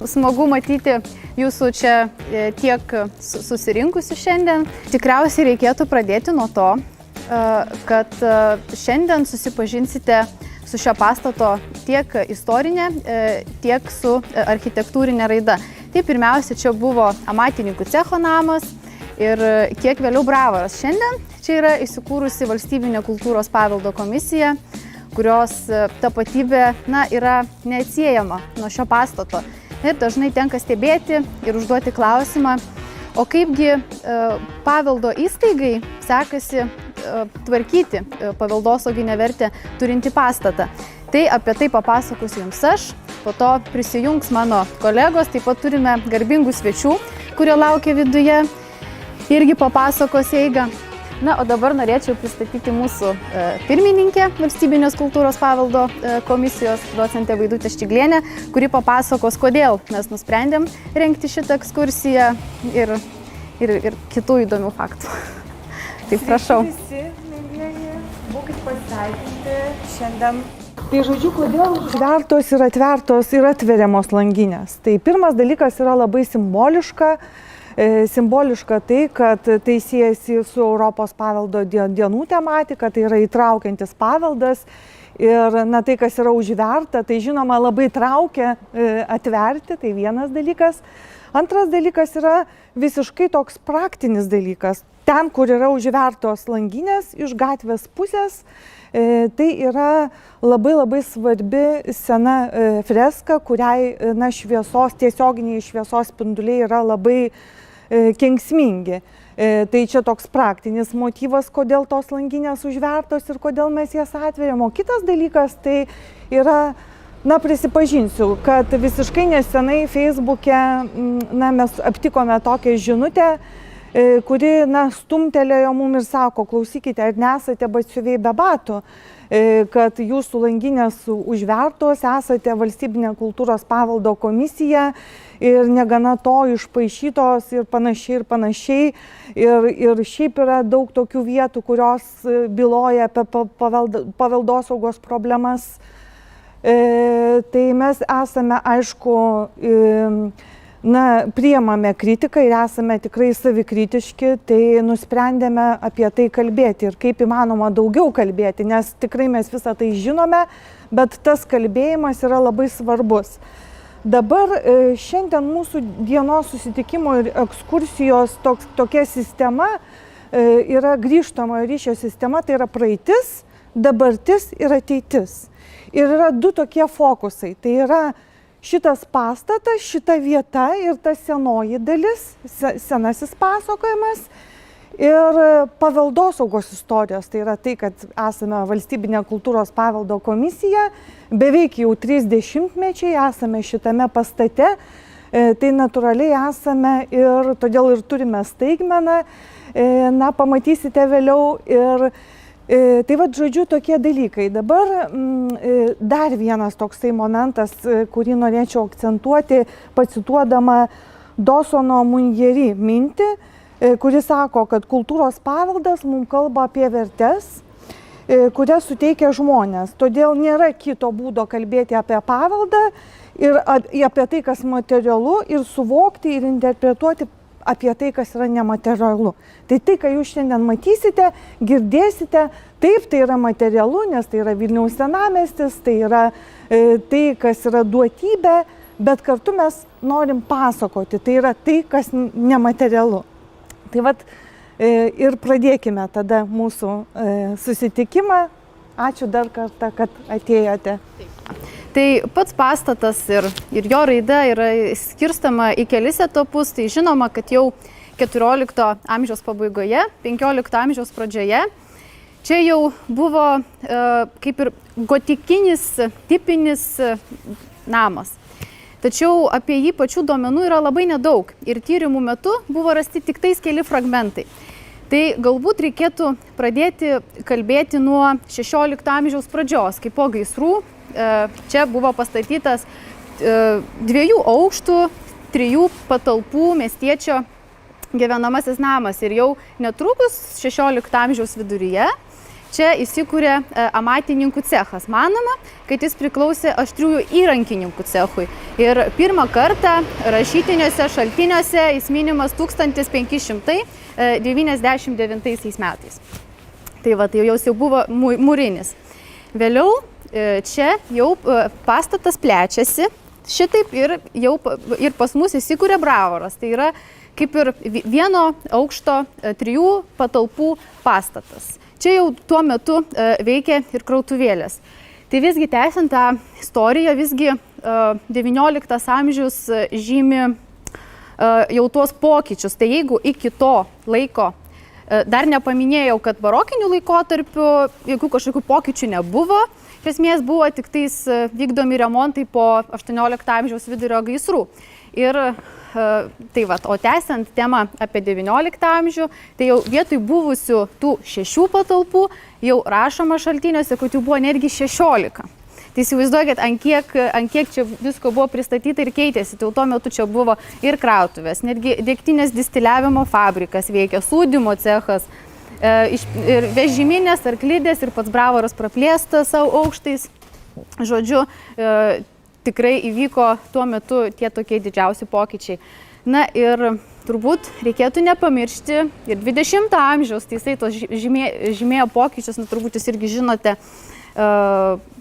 smagu matyti jūsų čia tiek susirinkusių šiandien. Tikriausiai reikėtų pradėti nuo to, kad šiandien susipažinsite su šio pastato tiek istorinė, tiek su architektūrinė raida. Tai pirmiausia, čia buvo amatininkų cecho namas ir kiek vėliau bravaras. Šiandien čia yra įsikūrusi Valstybinė kultūros paveldo komisija, kurios tapatybė yra neatsiejama nuo šio pastato. Ir dažnai tenka stebėti ir užduoti klausimą, o kaipgi paveldo įstaigai sekasi tvarkyti paveldosauginę vertę turinti pastatą. Tai apie tai papasakosiu jums aš, po to prisijungs mano kolegos, taip pat turime garbingų svečių, kurie laukia viduje, irgi papasakos eigą. Na, o dabar norėčiau pristatyti mūsų pirmininkę Valstybinės kultūros paveldo komisijos, docentę Vaidutę Štiglienę, kuri papasakos, kodėl mes nusprendėm rengti šitą ekskursiją ir kitų įdomių faktų. Tai prašau. Visi, mėlyjeji, būkit pasveikinti šiandien. Tai žodžiu, kodėl užvertos ir atvertos ir atveriamos langinės. Tai pirmas dalykas yra labai simboliška. Simboliška tai, kad tai siejasi su Europos paveldo dienų tematika, tai yra įtraukiantis paveldas ir tai, kas yra užverta, tai žinoma labai traukia atverti, tai vienas dalykas. Antras dalykas yra visiškai toks praktinis dalykas. Ten, kur yra užvertos langinės iš gatvės pusės, tai yra labai svarbi sena freska, kuriai šviesos, tiesioginiai šviesos spinduliai yra labai kenksmingi. Tai čia toks praktinis motyvas, kodėl tos langinės užvertos ir kodėl mes jas atveriam. O kitas dalykas tai yra, prisipažinsiu, kad visiškai nesenai Facebook'e mes aptikome tokią žinutę, kuri stumtelėjo mum ir sako, klausykite, ar nesate batsiuviai be batų, kad jūsų langinės užvertos, esate Valstybinė kultūros paveldo komisija ir negana to išpaišytos ir panašiai. Ir šiaip yra daug tokių vietų, kurios byloja apie paveldosaugos problemas. Tai mes esame, aišku, priimame kritiką ir esame tikrai savikritiški, tai nusprendėme apie tai kalbėti ir kaip įmanoma daugiau kalbėti, nes tikrai mes visą tai žinome, bet tas kalbėjimas yra labai svarbus. Dabar šiandien mūsų dienos susitikimo ir ekskursijos tokia sistema yra grįžtamojo ryšio sistema, tai yra praeitis, dabartis ir ateitis. Ir yra du tokie fokusai, tai yra šitas pastatas, šita vieta ir ta senoji dalis, senasis pasakojimas ir paveldosaugos istorijos. Tai yra tai, kad esame Valstybinė kultūros paveldo komisija, beveik jau 30 mečiai esame šitame pastate, tai natūraliai esame ir todėl ir turime staigmeną, pamatysite vėliau ir tai žodžiu tokie dalykai. Dabar dar vienas toksai momentas, kurį norėčiau akcentuoti, pacituodama Dosono Munjeri mintį, kuris sako, kad kultūros paveldas mums kalba apie vertes, kurias suteikia žmonės. Todėl nėra kito būdo kalbėti apie paveldą ir apie tai, kas materialu, ir suvokti ir interpretuoti apie tai, kas yra nematerialu. Tai, ką jūs šiandien matysite, girdėsite, taip, tai yra materialu, nes tai yra Vilniaus senamiestis, tai yra tai, kas yra duotybė, bet kartu mes norim pasakoti, tai yra tai, kas nematerialu. Tai ir pradėkime tada mūsų susitikimą. Ačiū dar kartą, kad atėjote. Tai pats pastatas ir jo raida yra skirstama į kelis etapus. Tai žinoma, kad jau 14 amžiaus pabaigoje, 15 amžiaus pradžioje čia jau buvo kaip ir gotikinis, tipinis namas. Tačiau apie jį pačių duomenų yra labai nedaug ir tyrimų metu buvo rasti tik tais keli fragmentai. Tai galbūt reikėtų pradėti kalbėti nuo 16 amžiaus pradžios, kai po gaisrų čia buvo pastatytas 2 aukštų, 3 patalpų miestiečio gyvenamasis namas. Ir jau netrukus 16 amžiaus viduryje čia įsikūrė amatininkų cechas. Manoma, kad jis priklausė aštriųjų įrankininkų cechui. Ir pirmą kartą rašytiniuose šaltiniuose jis minimas 1599 metais. Tai va, tai jau buvo mūrinis. Vėliau čia jau pastatas plečiasi šitaip ir pas mus įsikūrė bravoras. Tai yra kaip ir vieno aukšto 3 patalpų pastatas. Čia jau tuo metu veikė ir krautuvėlės. Tai visgi tęsiant tą istoriją, visgi 19 amžius žymi jau tuos pokyčius. Tai jeigu iki to laiko dar nepaminėjau, kad barokiniu laikotarpiu jokių kažkokių pokyčių nebuvo, iš esmės buvo tik tais vykdomi remontai po 18 amžiaus vidurio gaisrų. Ir tai va, o tęsiant temą apie 19 amžių, tai jau vietoj buvusių tų 6 patalpų jau rašoma šaltiniuose, kad jų buvo netgi 16. Tai įsivaizduokit, ant kiek čia visko buvo pristatyta ir keitėsi. Tai tuo metu čia buvo ir krautuvės, netgi degtinės distiliavimo fabrikas veikia, sūdymo cechas, ir vežiminės, arklidės, ir pats bravoras praplėstas savo aukštais. Žodžiu, tikrai įvyko tuo metu tie tokie didžiausi pokyčiai. Na ir turbūt reikėtų nepamiršti ir 20 amžiaus, tai jisai tos žymėjo pokyčius, turbūt jūs irgi žinote,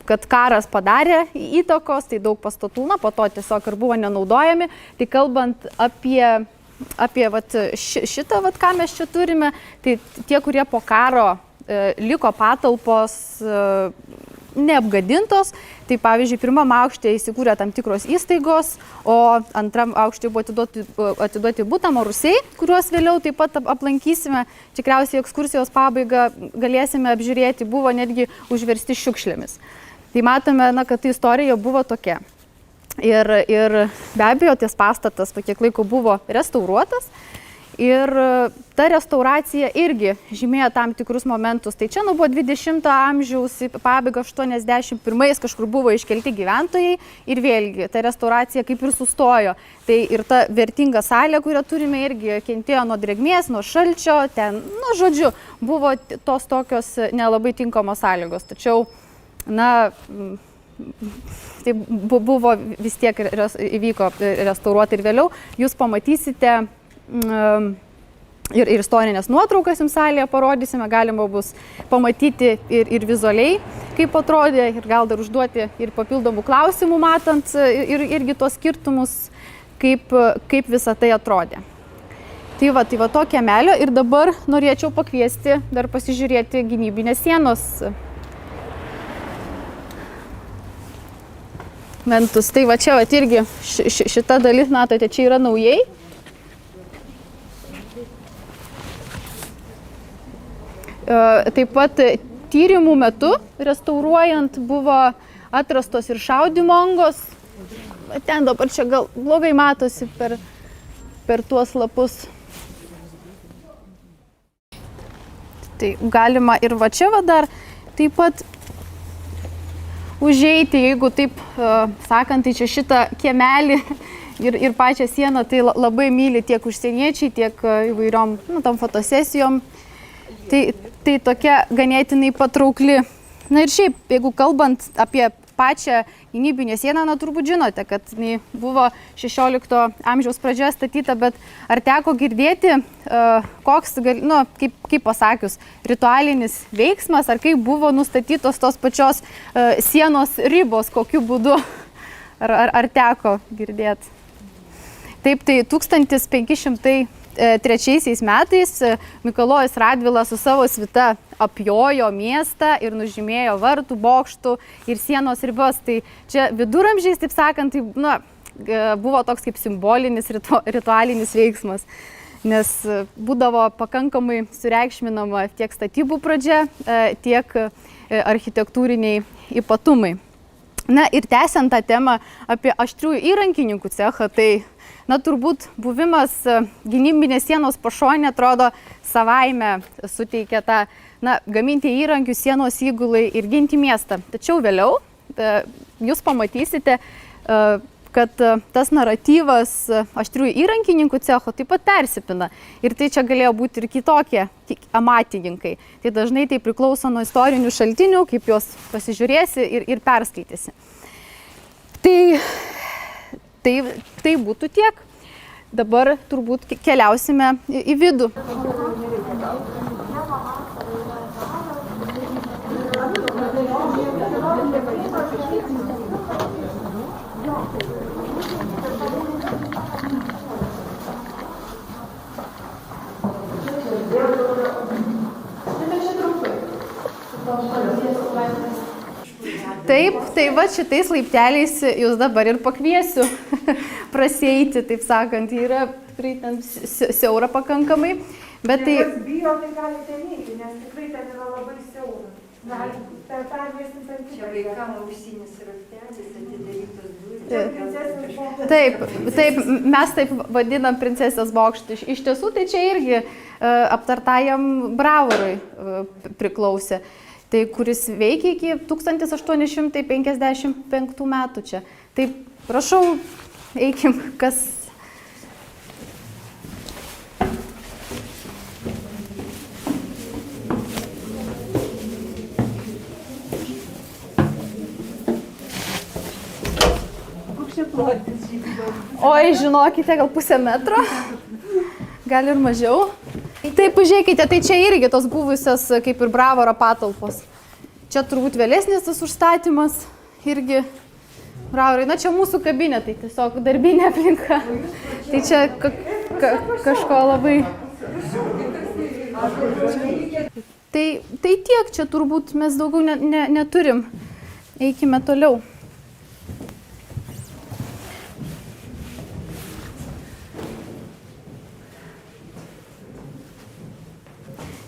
kad karas padarė įtakos, tai daug pastatų, po to tiesiog ir buvo nenaudojami. Tai kalbant apie šitą, ką mes čia turime, tai tie, kurie po karo liko patalpos neapgadintos, tai pavyzdžiui, pirmam aukšte įsikūrė tam tikros įstaigos, o antram aukšte buvo atiduoti Butamo rūsiai, kuriuos vėliau taip pat aplankysime. Tikriausiai ekskursijos pabaigą galėsime apžiūrėti, buvo netgi užversti šiukšlėmis. Tai matome, kad ta istorija buvo tokia. Ir be abejo, ties pastatas po kiek laiko buvo restauruotas. Ir ta restauracija irgi žymėjo tam tikrus momentus. Tai čia buvo 20 amžiaus pabaiga, 81 kažkur buvo iškelti gyventojai ir vėlgi ta restauracija kaip ir sustojo. Tai ir ta vertinga salė, kurią turime, irgi kentėjo nuo drėgmės, nuo šalčio, ten, žodžiu, buvo tos tokios nelabai tinkamos sąlygos. Tačiau, tai buvo vis tiek įvyko restauruoti ir vėliau. Jūs pamatysite ir istorinės nuotraukas jums salėje parodysime, galima bus pamatyti ir vizualiai, kaip atrodė, ir gal dar užduoti ir papildomų klausimų, matant irgi tos skirtumus, kaip visa tai atrodė. Tai va to kiemelio ir dabar norėčiau pakviesti dar pasižiūrėti gynybinės sienos mentus. Tai va čia irgi šita dalis, matote, čia yra naujai. Taip pat tyrimų metu, restauruojant, buvo atrastos ir šaudymo angos. Ten dabar čia gal blogai matosi per tuos lapus. Tai galima ir va čia dar taip pat užeiti, jeigu taip sakant, tai čia šitą kiemelį ir pačią sieną tai labai myli tiek užsieniečiai, tiek įvairiom tam fotosesijom. Tai tokia ganėtinai patraukli. Na ir šiaip, jeigu kalbant apie pačią gynybinę sieną, turbūt žinote, kad jinai buvo 16 amžiaus pradžioje statyta, bet ar teko girdėti, koks, kaip pasakius, ritualinis veiksmas, ar kaip buvo nustatytos tos pačios sienos ribos, kokiu būdu, ar teko girdėti? Taip, tai 1503 metais Mikalojus Radvilas su savo svita apjojo miestą ir nužymėjo vartų, bokštų ir sienos ribas. Tai čia viduramžiais, taip sakant, tai, buvo toks kaip simbolinis ritualinis veiksmas, nes būdavo pakankamai sureikšminama tiek statybų pradžia, tiek architektūriniai ypatumai. Na ir tęsiant tą temą apie aštriųjų įrankininkų cechą, tai turbūt buvimas gynybinės sienos pašonė, atrodo, savaime suteikia tą, gaminti įrankius sienos įgulai ir ginti miestą. Tačiau vėliau jūs pamatysite, kad tas naratyvas aštriųjų įrankininkų cecho taip pat persipina. Ir tai čia galėjo būti ir kitokie amatininkai. Tai dažnai tai priklauso nuo istorinių šaltinių, kaip juos pasižiūrėsi ir perskaitysi. Tai būtų tiek. Dabar turbūt keliausime į vidų. Taip, tai va šitais laipteliais jūs dabar ir pakviesiu prasieiti, taip sakant, yra tikrai ten siaura pakankamai, bet tai... Jeigu bijo, tai galite neiti, nes tikrai ten yra labai siaura. Galite pervėsim per kitą. Čia vaikam auksinis raktelis, atidarytos durys. Taip, mes taip vadinam princesės bokštą. Iš tiesų, tai čia irgi aptartajam Bravorui priklausė. Tai kuris veikia iki 1855 metų čia. Tai prašau, eikim, kas... Koks čia plotis žygiuoja? Oi, žinokite, gal pusę metro, gal ir mažiau. Taip, pažiūrėkite, tai čia irgi tos buvusios kaip ir Bravoro patalpos. Čia turbūt vėlesnis tas užstatymas irgi Bravorai. Na, čia mūsų kabinetai, tiesiog darbinė aplinka. Tai čia kažko labai... Tai tiek, čia turbūt mes daugiau neturim. Eikime toliau.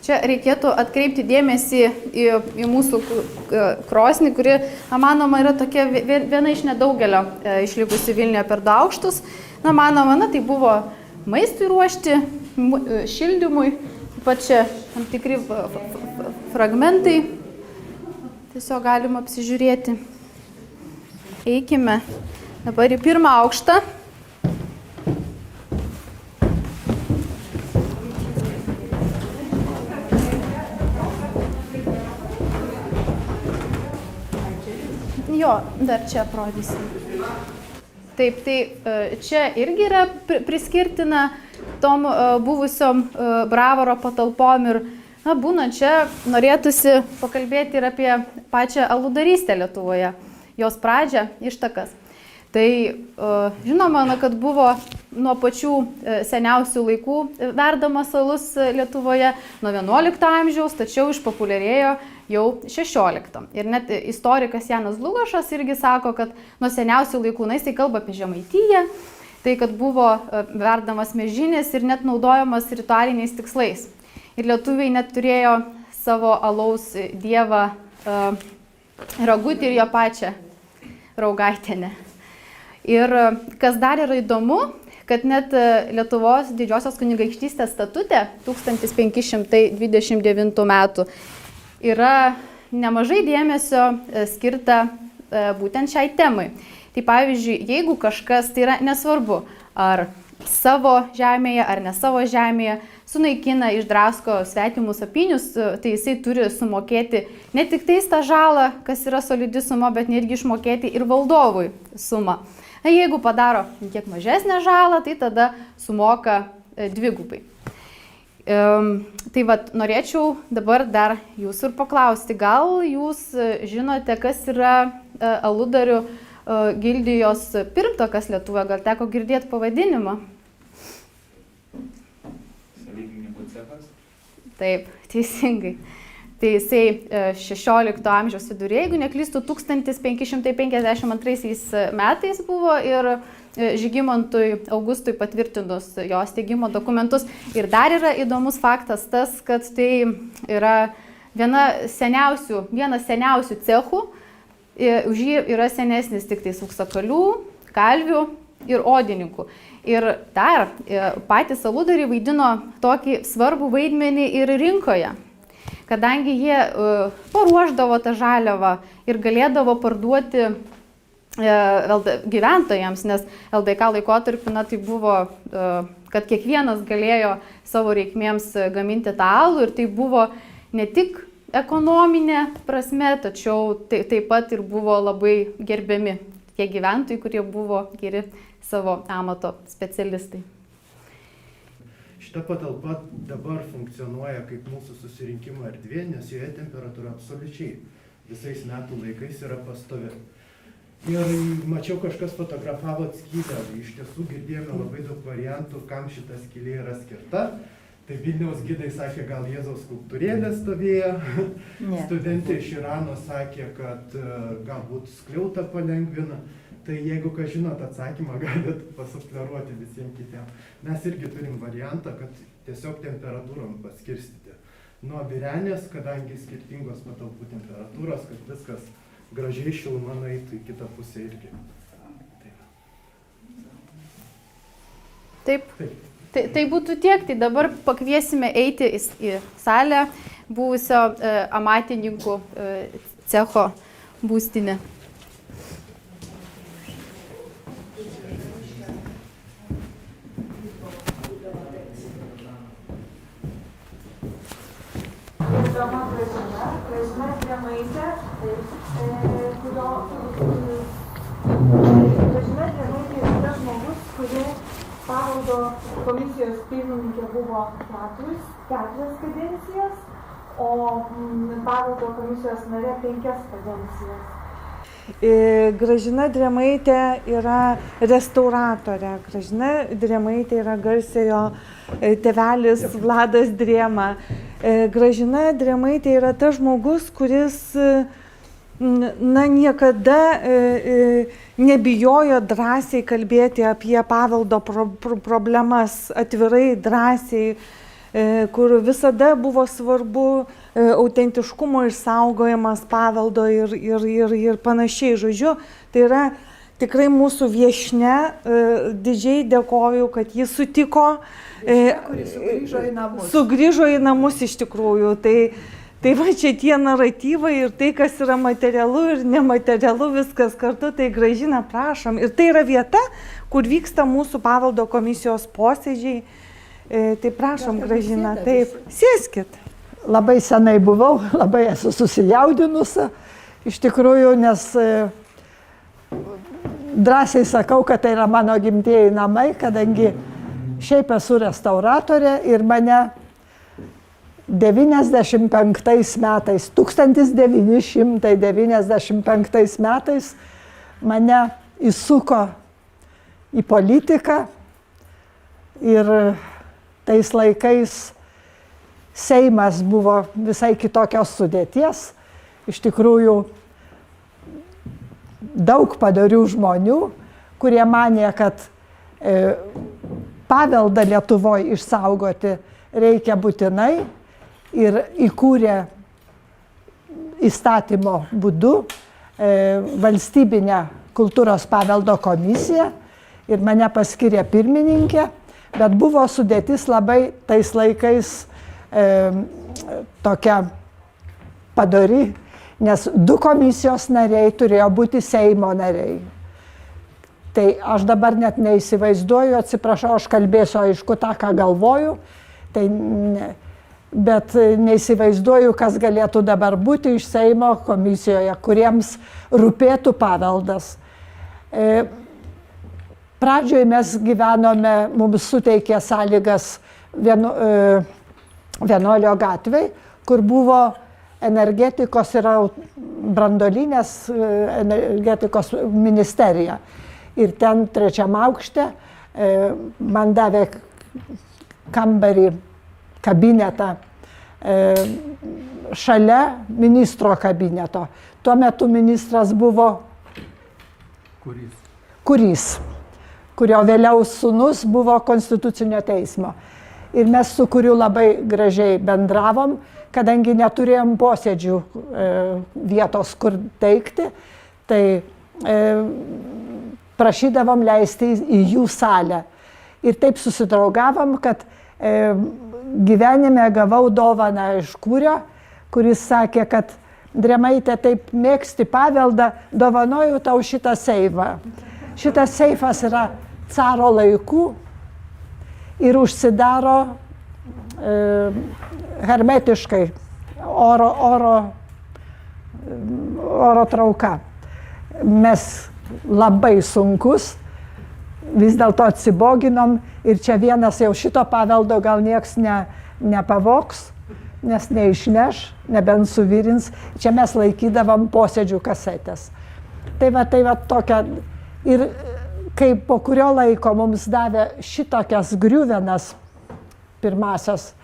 Čia reikėtų atkreipti dėmesį į mūsų krosnį, kuri, manoma, yra tokia viena iš nedaugelio išlikusi Vilniuje per 2 aukštus. Na, manoma, tai buvo maistui ruošti, šildymui, pat čia tam tikri fragmentai. Tiesiog galima apsižiūrėti. Eikime dabar į 1. aukštą. Jo, dar čia aprodysim. Taip, tai čia irgi yra priskirtina tom buvusiom Bravoro patalpom ir, na, būnant čia norėtųsi pakalbėti ir apie pačią aludarystę Lietuvoje, jos pradžią, ištakas. Tai žinoma, kad buvo nuo pačių seniausių laikų verdamas alus Lietuvoje, nuo 11 amžiaus, tačiau išpopuliarėjo jau 16. Ir net istorikas Janas Dlugošas irgi sako, kad nuo seniausių laikų, jisai kalba apie Žemaitiją, tai kad buvo verdamas mėžinis ir net naudojamas ritualiniais tikslais. Ir lietuviai net turėjo savo alaus dievą Ragutį ir jo pačią Raugaitienę. Ir kas dar yra įdomu, kad net Lietuvos didžiosios kunigaikštystės statute 1529 metų yra nemažai dėmesio skirta būtent šiai temai. Tai pavyzdžiui, jeigu kažkas, tai yra nesvarbu, ar savo žemėje, ar ne savo žemėje, sunaikina, išdrasko svetimus apynius, tai jisai turi sumokėti ne tik tais tą žalą, kas yra solidi suma, bet netgi išmokėti ir valdovui sumą. Jeigu padaro kiek mažesnę žalą, tai tada sumoka dvigubai. Tai vat, norėčiau dabar dar jūsų ir paklausti, gal jūs žinote, kas yra aludarių gildijos pirmtakas Lietuvoje, gal teko girdėti pavadinimą? Salygininkų cechas? Taip, teisingai. Tai jisai 16 amžiaus viduryje, jeigu neklystu, 1552 metais buvo ir Žygimantui Augustui patvirtinus jo steigimo dokumentus. Ir dar yra įdomus faktas tas, kad tai yra vienas seniausių cechų, už jį yra senesnis tik tai auksakalių, kalvių ir odininkų. Ir dar patys aludariai vaidino tokį svarbų vaidmenį ir rinkoje, kadangi jie paruošdavo tą žaliavą ir galėdavo parduoti gyventojams, nes LDK laikotarpiu tai buvo, kad kiekvienas galėjo savo reikmėms gaminti tą alų ir tai buvo ne tik ekonominė prasme, tačiau taip pat ir buvo labai gerbiami tie gyventojai, kurie buvo geri savo amato specialistai. Šita patalpa dabar funkcionuoja kaip mūsų susirinkimo erdvė, nes joje temperatūra absoliučiai visais metų laikais yra pastovi. Ir mačiau, kažkas fotografavo skylę, iš tiesų girdėjome labai daug variantų, kam šita skylė yra skirta. Tai Vilniaus gidai sakė, gal Jėzaus skulptūrėlė stovėjo. Studentė iš Irano sakė, kad galbūt skliautą palengvina. Tai jeigu ką žinot atsakymą, galit pasufleruoti visiems kitiems. Mes irgi turim variantą, kad tiesiog temperatūrom paskirstyti. Nuo virenės, kadangi skirtingos patalpų temperatūros, kad viskas gražiai šiluma nueitų į kitą pusę irgi. Taip. Tai būtų tiek, tai dabar pakviesime eiti į salę buvusio amatininkų cecho būstinę. Gražina Drėmaitė, yra tas žmogus, kuri paveldo komisijos pirmininkė buvo 4 kadencijas, o paveldo komisijos narė 5 kadencijas. Gražina Drėmaitė yra restauratorė. Gražina Drėmaitė yra garsiojo tėvelis Vladas Drėma. Gražina Drėmaitė yra tas žmogus, kuris niekada nebijojo drąsiai kalbėti apie paveldo problemas, atvirai, drąsiai, kur visada buvo svarbu autentiškumo išsaugojimas paveldo ir panašiai. Žodžiu, tai yra tikrai mūsų viešnia, didžiai dėkoju, kad ji sutiko. Sugrįžo į namus iš tikrųjų. Tai va čia tie naratyvai ir tai, kas yra materialu ir nematerialu, viskas kartu, tai Gražina, prašom. Ir tai yra vieta, kur vyksta mūsų paveldo komisijos posėdžiai. Tai prašom, Gražina, taip, sėskit. Labai senai buvau, labai esu susijaudinusi, iš tikrųjų, nes drąsiai sakau, kad tai yra mano gimtieji namai, kadangi šiaip esu restauratorė ir mane 1995 metais mane įsuko į politiką ir tais laikais Seimas buvo visai kitokios sudėties. Iš tikrųjų, daug padorių žmonių, kurie manė, kad paveldą Lietuvoje išsaugoti reikia būtinai ir įkūrė įstatymo būdu valstybinę kultūros paveldo komisiją ir mane paskyrė pirmininkė, bet buvo sudėtis labai tais laikais tokia padori, nes 2 komisijos nariai turėjo būti Seimo nariai. Tai aš dabar net neįsivaizduoju, atsiprašau, aš kalbėsiu aišku tą, ką galvoju, bet neįsivaizduoju, kas galėtų dabar būti iš Seimo komisijoje, kuriems rūpėtų paveldas. Pradžioje mes gyvenome, mums suteikė sąlygas Vienuolio gatvėj, kur buvo energetikos ir branduolinės energetikos ministerija. Ir ten 3. aukšte man davė kambarį, kabinetą šalia ministro kabineto. Tuo metu ministras buvo Kurys, kurio vėliau sūnus buvo Konstitucinio teismo. Ir mes su Kuriu labai gražiai bendravom, kadangi neturėjom posėdžių vietos, kur teikti, tai prašydavom leisti į jų salę. Ir taip susidraugavom, kad gyvenime gavau dovaną iš Kurio, kuris sakė, kad Drėmaitė, taip mėgsti paveldą, dovanoju tau šitą seifą. Šitas seifas yra caro laikų ir užsidaro hermetiškai oro trauka. Mes labai sunkus, vis dėlto atsiboginom ir čia vienas jau šito paveldo gal nieks nepavogs, nes neišneš, nebent suvirins. Čia mes laikydavom posėdžių kasetės. Tai va tokia. Ir kai po kurio laiko mums davė šitokias griuvenas, pirmasias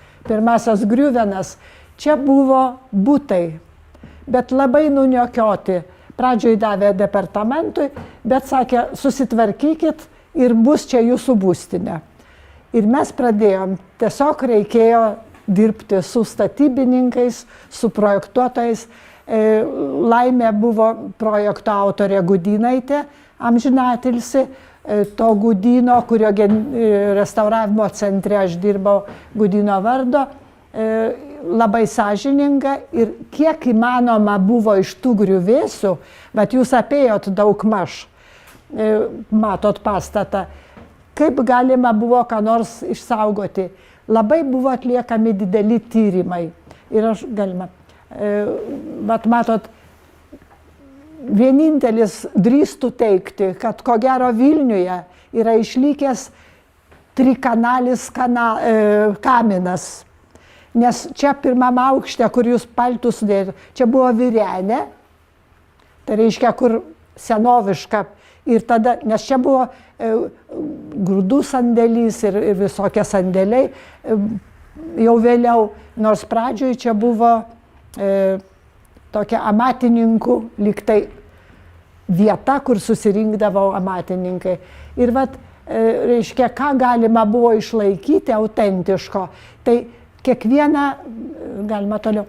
griuvenas, čia buvo butai, bet labai nuniokioti. Pradžioj davė departamentui, bet sakė, susitvarkykit ir bus čia jūsų būstinė. Ir mes pradėjom, tiesiog reikėjo dirbti su statybininkais, su projektuotojais. Laimė buvo projekto autorė Gudynaitė, amžinatilsi, to Gudyno, kurio restauravimo centre aš dirbau Gudyno vardo, labai sąžininga ir kiek įmanoma buvo iš tų griuvėsių, bet jūs apėjot daugmaž, matot pastatą, kaip galima buvo ką nors išsaugoti. Labai buvo atliekami dideli tyrimai. Ir aš galima, bet matot, vienintelis drįstų teigti, kad ko gero Vilniuje yra išlikęs trikanalis kaminas. Nes čia pirmam aukšte, kur jūs paltus dėjote, čia buvo virenė, tai reiškia, kur senoviška. Ir tada, nes čia buvo grūdų sandėlys ir visokie sandėliai, jau vėliau, nors pradžioj čia buvo tokia amatininkų lygtai vieta, kur susirinkdavo amatininkai. Ir vat, reiškia, ką galima buvo išlaikyti autentiško, tai kiekvieną, galima toliau,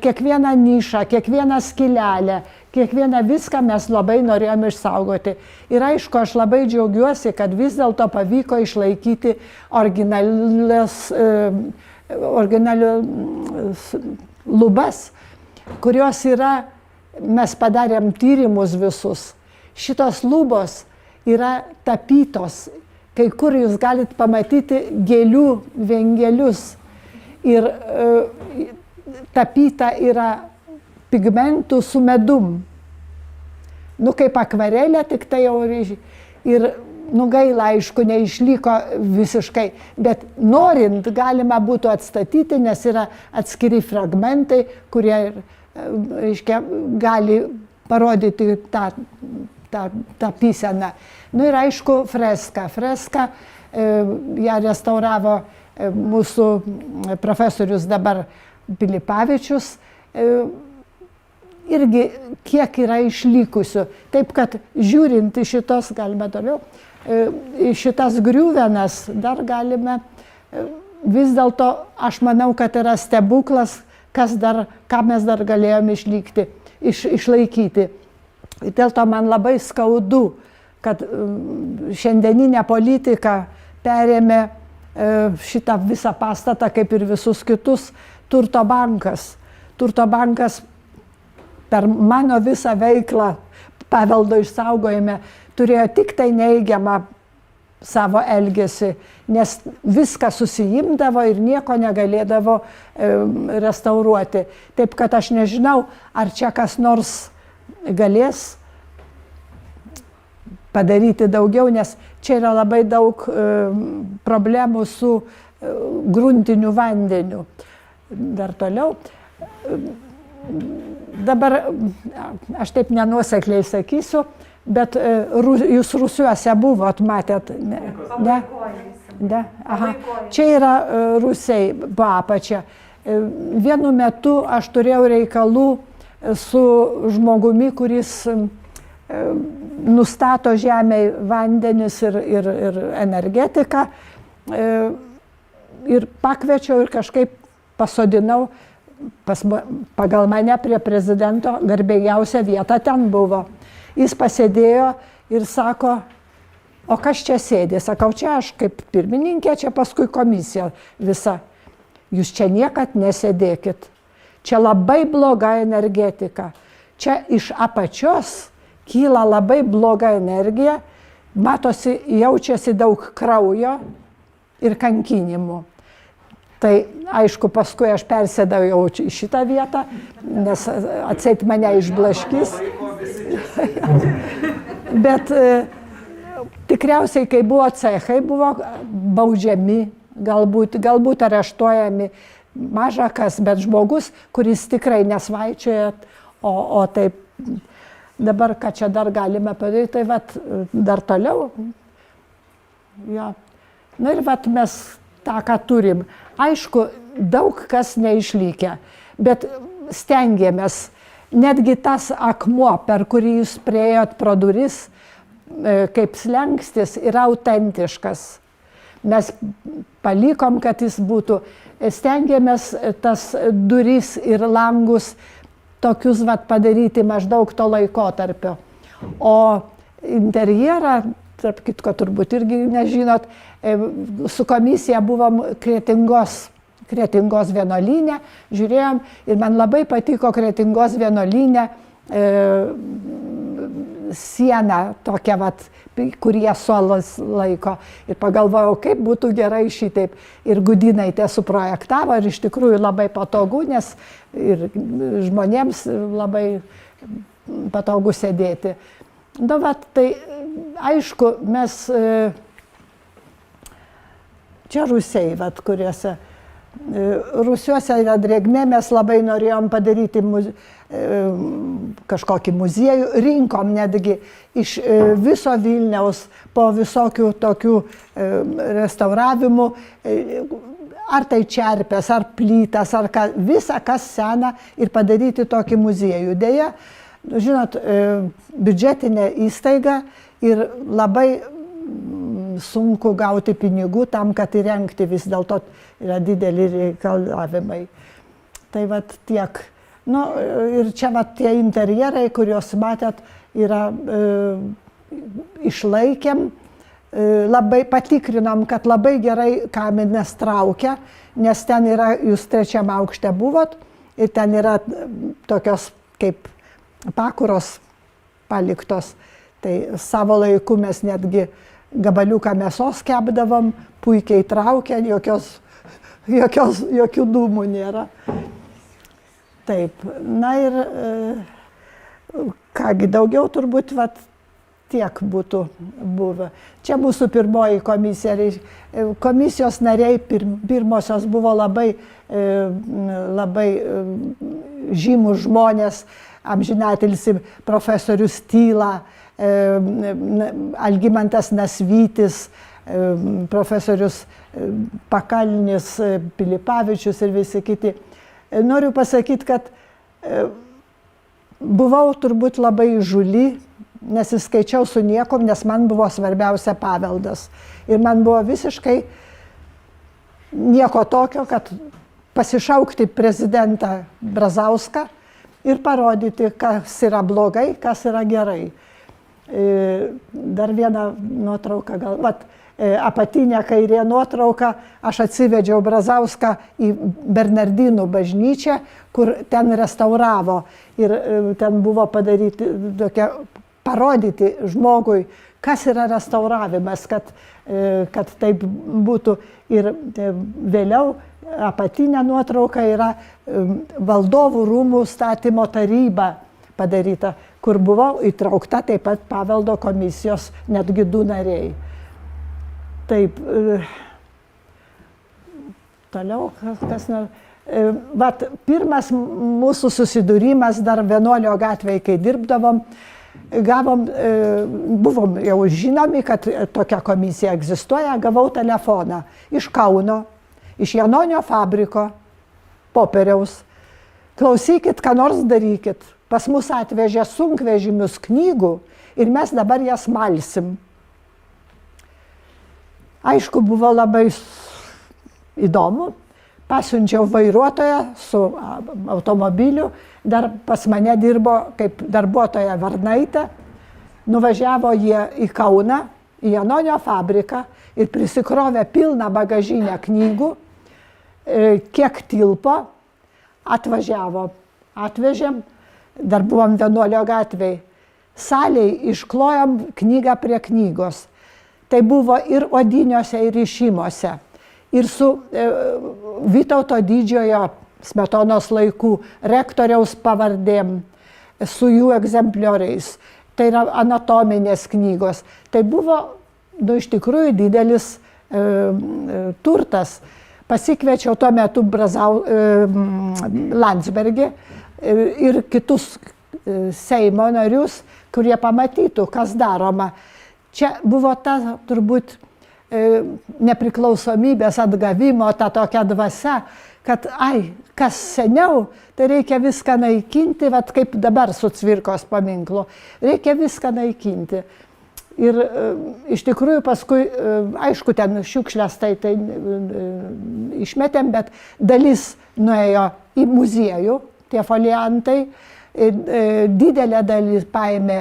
kiekvieną nišą, kiekvieną skylelę, kiekvieną viską mes labai norėjome išsaugoti. Ir aišku, aš labai džiaugiuosi, kad vis dėlto pavyko išlaikyti originalias lubas, kurios yra, mes padarėm tyrimus visus. Šitos lubos yra tapytos, kai kur jūs galite pamatyti gėlių vengelius. Ir tapyta yra pigmentų su medum. Nu, kaip akvarelė, tik tai jau ir gaila, aišku, neišliko visiškai, bet norint galima būtų atstatyti, nes yra atskiri fragmentai, kurie, reiškia, gali parodyti tą tapyseną. Nu ir aišku, freska. Freska, ją restauravo mūsų profesorius dabar Pilipavičius, irgi kiek yra išlikusių. Taip, kad žiūrint į šitos, galime toliau, į šitas griuvenas dar galime, vis dėlto aš manau, kad yra stebuklas, ką mes dar galėjome išlaikyti. Dėl to man labai skaudu, kad šiandieninė politika perėmė šitą visą pastatą, kaip ir visus kitus, Turto bankas. Turto bankas per mano visą veiklą paveldo išsaugojime turėjo tik tai neigiamą savo elgesį, nes viską susijimdavo ir nieko negalėdavo restauruoti. Taip, kad aš nežinau, ar čia kas nors galės padaryti daugiau, nes čia yra labai daug problemų su gruntiniu vandeniu. Dar toliau. Dabar aš taip nenuosekliai sakysiu, bet jūs Rusiuose buvot, matėt? Ne? Aha. Čia yra Rusiai po apačia. Vienu metu aš turėjau reikalų su žmogumi, kuris nustato žemėj vandenis ir energetiką. Ir pakviečiau ir kažkaip pasodinau pagal mane prie prezidento, garbėgiausia vieta ten buvo. Jis pasėdėjo ir sako, o kas čia sėdė? Sakau, čia aš kaip pirmininkė, čia paskui komisija visa. Jūs čia niekad nesėdėkit. Čia labai bloga energetika. Čia iš apačios kyla labai bloga energija, matosi, jaučiasi daug kraujo ir kankinimų. Tai aišku, paskui aš persėdau jau į šitą vietą, nes atseit mane išblaškys. Bet tikriausiai, kai buvo cechai, buvo baudžiami, galbūt areštuojami, maža kas, bet žmogus, kuris tikrai nesvaičioja, o taip dabar, ką čia dar galime padaryti, tai vat dar toliau. Ja. Na ir vat mes tą, ką turim. Aišku, daug kas neišlykę, bet stengiamės. Netgi tas akmuo, per kurį jūs priėjot pro duris, kaip slengstis, yra autentiškas. Mes palikom, kad jis būtų. Stengiamės tas duris ir langus tokius vat padaryti maždaug to laikotarpio. O interjerą, tarp kitko turbūt irgi nežinot, su komisija buvom Kretingos vienuolyne, žiūrėjom ir man labai patiko Kretingos vienuolyne siena tokia, vat, kurie suolas laiko. Ir pagalvojau, kaip būtų gerai šitaip. Ir Gudinaitė suprojektavo ir iš tikrųjų labai patogu, nes ir žmonėms labai patogu sėdėti. Nu, vat, tai aišku, mes čia rūsiai, vat, kuriuose rūsiuose yra drėgmė, mes labai norėjom padaryti kažkokį muziejų, rinkom netgi iš viso Vilniaus po visokių tokių restauravimų, ar tai čerpės, ar plytas, ar visa kas sena ir padaryti tokį muziejų. Deja, žinot, biudžetinė įstaiga ir labai sunku gauti pinigų tam, kad įrengti, vis dėlto yra dideli reikalavimai. Tai vat tiek. Nu, ir čia vat tie interjerai, kuriuos matėt, yra išlaikėm, labai patikrinom, kad labai gerai kamenės traukia, nes ten yra, jūs 3. aukšte buvot, ir ten yra tokios kaip pakuros paliktos. Tai savo laiku mes netgi gabaliuką mėsos kepdavom, puikiai traukia, jokių dūmų nėra. Taip, na ir kągi daugiau turbūt vat, tiek būtų buvę. Čia mūsų pirmoji komisija. Komisijos nariai pirmosios buvo labai žymus žmonės, amžinatilsį profesorius Tyla, Algimantas Nasvytis, profesorius Pakalnis, Pilipavičius ir visi kiti. Noriu pasakyti, kad buvau turbūt labai įžūli, nesiskaičiau su niekom, nes man buvo svarbiausia paveldas. Ir man buvo visiškai nieko tokio, kad pasišaukti prezidentą Brazauską ir parodyti, kas yra blogai, kas yra gerai. Dar vieną nuotrauką, vat, apatinę kairė nuotrauką, aš atsivedžiau Brazauską į Bernardinų bažnyčią, kur ten restauravo. Ir ten buvo parodyti žmogui, kas yra restauravimas, kad taip būtų. Ir vėliau apatinė nuotrauka yra valdovų rūmų statymo taryba padaryta, kur buvo įtraukta taip pat paveldo komisijos netgi 2 nariai. Taip, toliau, kas vat, pirmas mūsų susidūrimas dar Vienuolio gatvėje, kai dirbdavom, buvom jau žinomi, kad tokia komisija egzistuoja, gavau telefoną iš Kauno, iš Janonio fabriko, popieriaus. Klausykit, ką nors darykit. Pas mus atvežė sunkvežimius knygų ir mes dabar jas malsim. Aišku, buvo labai įdomu. Pasiunčiau vairuotoją su automobiliu, dar pas mane dirbo kaip darbuotoja Varnaitė. Nuvažiavo jie į Kauną, į Janonio fabriką ir prisikrovė pilną bagažinę knygų, kiek tilpo. atvežėm, dar buvom Vienuolio gatvėj, salėj išklojom knygą prie knygos. Tai buvo ir odiniuose, ir išimuose. Ir su Vytauto didžiojo Smetonos laikų rektoriaus pavardėm, su jų egzemplioriais. Tai yra anatominės knygos. Tai buvo, iš tikrųjų, didelis turtas. Pasikviečiau tuo metu Landsbergį ir kitus Seimo narius, kurie pamatytų, kas daroma. Čia buvo ta turbūt nepriklausomybės atgavimo, ta tokia dvasia, kad kas seniau, tai reikia viską naikinti, vat kaip dabar su Cvirkos paminklu. Reikia viską naikinti. Ir iš tikrųjų paskui, aišku, ten šiukšlės tai išmetėm, bet dalis nuėjo į muziejų, tie foliantai, didelė dalis paėmė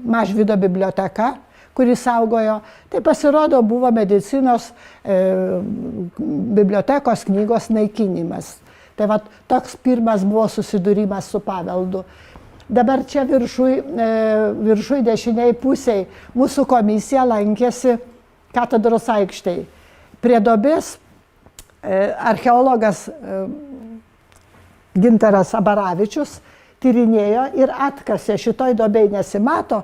Mažvydo biblioteka, kuri saugojo. Tai pasirodo buvo medicinos bibliotekos knygos naikinimas. Tai va toks pirmas buvo susidūrimas su paveldu. Dabar čia viršui dešiniai pusiai mūsų komisija lankėsi katedros aikštėj. Prie duobės archeologas Gintaras Abaravičius tyrinėjo ir atkasė, šitoj duobėj nesimato,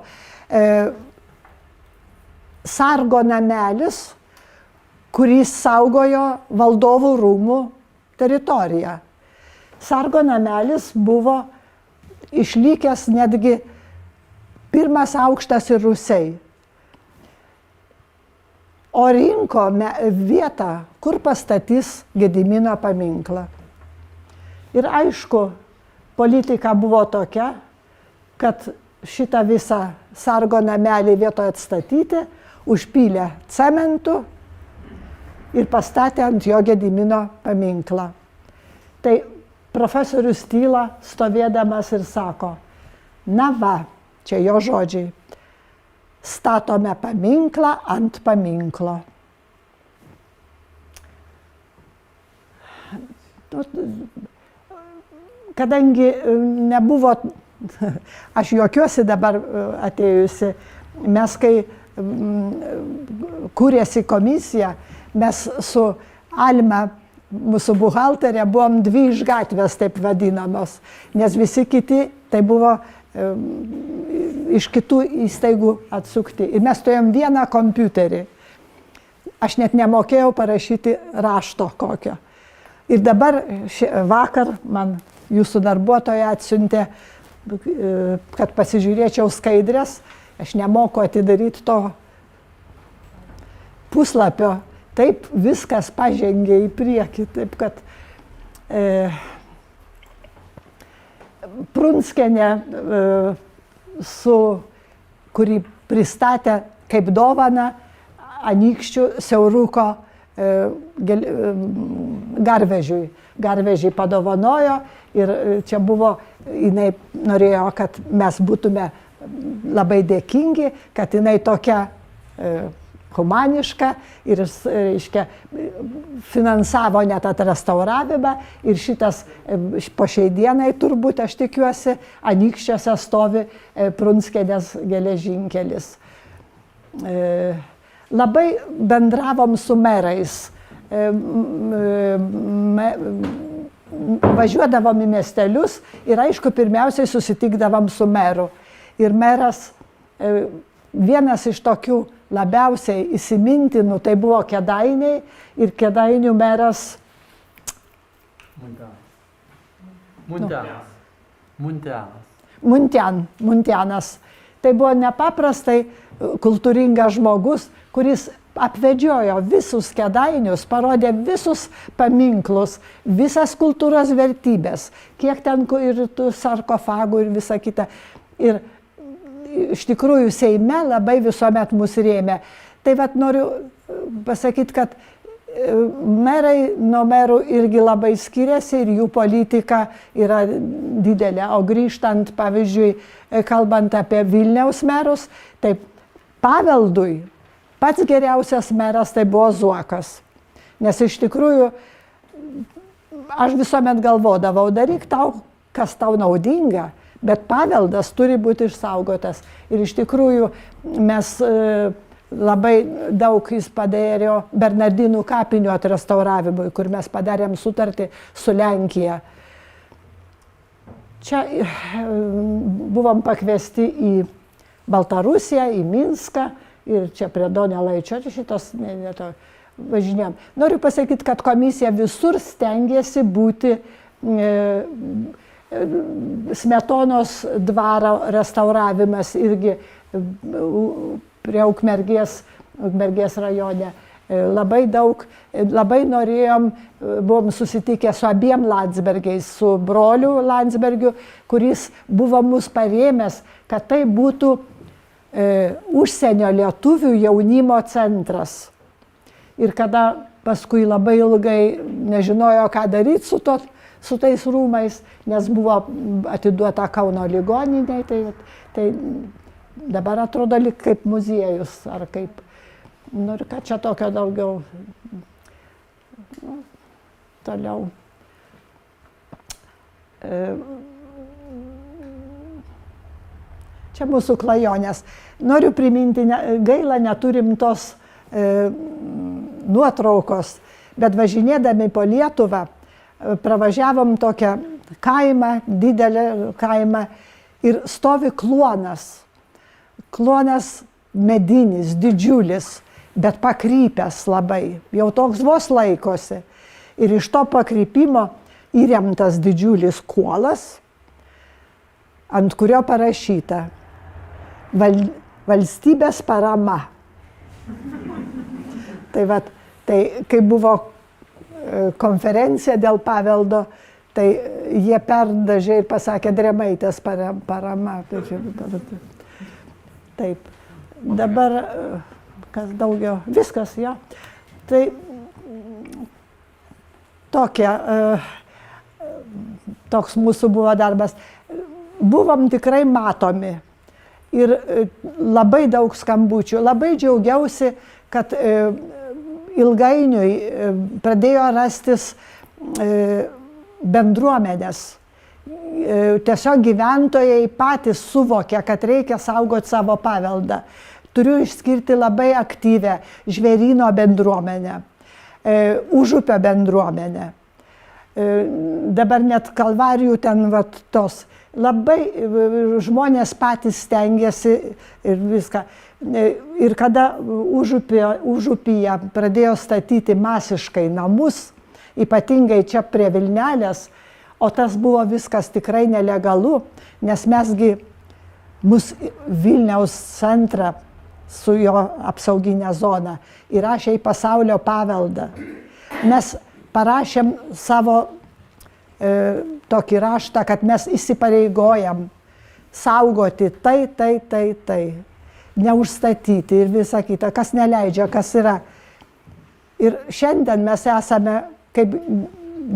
sargo namelis, kuris saugojo valdovų rūmų teritoriją. Sargo namelis buvo išlikęs netgi pirmas aukštas ir rūsiai. O rinko vietą, kur pastatys Gedimino paminklą. Ir aišku, politika buvo tokia, kad šitą visą sargo namelį vietoje atstatyti, užpylė cementu ir pastatė ant jo Gedimino paminklą. Tai profesorius tyla stovėdamas ir sako, na va, čia jo žodžiai, statome paminklą ant paminklo. Kadangi nebuvo, aš juokiuosi dabar atėjusi, mes kai kūrėsi komisija, mes su Alma, mūsų buhalterė, buvom dvi iš gatvės, taip vadinamos, nes visi kiti tai buvo iš kitų įstaigų atsukti. Ir mes turėjom vieną kompiuterį. Aš net nemokėjau parašyti rašto kokio. Ir dabar vakar man jūsų darbuotoja atsiuntė, kad pasižiūrėčiau skaidrės. Aš nemoku atidaryti to puslapio. Taip viskas pažengė į priekį. Taip kad Prunskienė, kurį pristatė kaip dovaną Anykščių siauruko garvežiui. Garvežiai padovanojo ir čia buvo, jinai norėjo, kad mes būtume labai dėkingi, kad jinai tokia humaniška ir, reiškia, finansavo net atrestauravimą ir šitas po šiai dienai turbūt, aš tikiuosi, Anykščiuose stovi Prunskienės geležinkelis. Labai bendravom su merais. Važiuodavom į miestelius ir aišku, pirmiausiai susitikdavom su meru. Ir meras, vienas iš tokių labiausiai įsimintinų, tai buvo Kėdainiai ir Kėdainių meras Muntianas. Tai buvo nepaprastai kultūringas žmogus, kuris apvedžiojo visus Kėdainius, parodė visus paminklus, visas kultūros vertybės, kiek ten ir tų sarkofagų ir visa kita. Ir iš tikrųjų Seime labai visuomet mus rėmė. Tai vat noriu pasakyti, kad merai nuo merų irgi labai skiriasi ir jų politika yra didelė. O grįžtant, pavyzdžiui, kalbant apie Vilniaus merus, tai paveldui pats geriausias meras tai buvo Zuokas. Nes iš tikrųjų aš visuomet galvodavau, daryk tau, kas tau naudinga, bet paveldas turi būti išsaugotas. Ir iš tikrųjų mes labai daug jis padarė Bernardinų kapinių atrestauravimui, kur mes padarėm sutartį su Lenkija. Čia buvom pakviesti į Baltarusiją, į Minską ir čia prie Donelaičio šitos važinėjom. Noriu pasakyti, kad komisija visur stengiasi būti Smetonos dvaro restauravimas irgi prie Ukmergės rajone. Labai norėjom, buvom susitikę su abiem Landsbergiais, su broliu Landsbergiu, kuris buvo mus parėmęs, kad tai būtų užsienio lietuvių jaunimo centras. Ir kada paskui labai ilgai nežinojo, ką daryti su tais rūmais, nes buvo atiduota Kauno ligoniniai, tai dabar atrodo lyg kaip muziejus ar kaip. Nu ir ką čia tokio daugiau. Toliau. Čia mūsų klajonės. Noriu priminti, gaila neturim tos nuotraukos, bet važinėdami po Lietuvą pravažiavom tokią kaimą, didelį kaimą ir stovi kluonas. Kluonas medinis, didžiulis, bet pakrypęs labai, jau toks vos laikosi. Ir iš to pakrypimo įremtas didžiulis kuolas, ant kurio parašyta valstybės parama. Tai kai buvo konferencija dėl paveldo, tai jie perdažė ir pasakė Drėmaitės parama. Taip. Dabar, kas daugiau, viskas, jo. Tai toks mūsų buvo darbas. Buvom tikrai matomi ir labai daug skambučių. Labai džiaugiausi, kad ilgainiui pradėjo rastis bendruomenės. Tiesiog gyventojai patys suvokė, kad reikia saugoti savo paveldą. Turiu išskirti labai aktyvę Žvėryno bendruomenę, Užupio bendruomenę. Dabar net Kalvarijų ten tos. Labai žmonės patys stengiasi ir viską. Ir kada Užupyje pradėjo statyti masiškai namus, ypatingai čia prie Vilnelės, o tas buvo viskas tikrai nelegalu, nes mesgi Vilniaus centrą su jo apsauginė zona įrašė į pasaulio paveldą. Mes parašėm savo tokį raštą, kad mes įsipareigojam saugoti tai, neužstatyti ir visa kita, kas neleidžia, kas yra. Ir šiandien mes esame kaip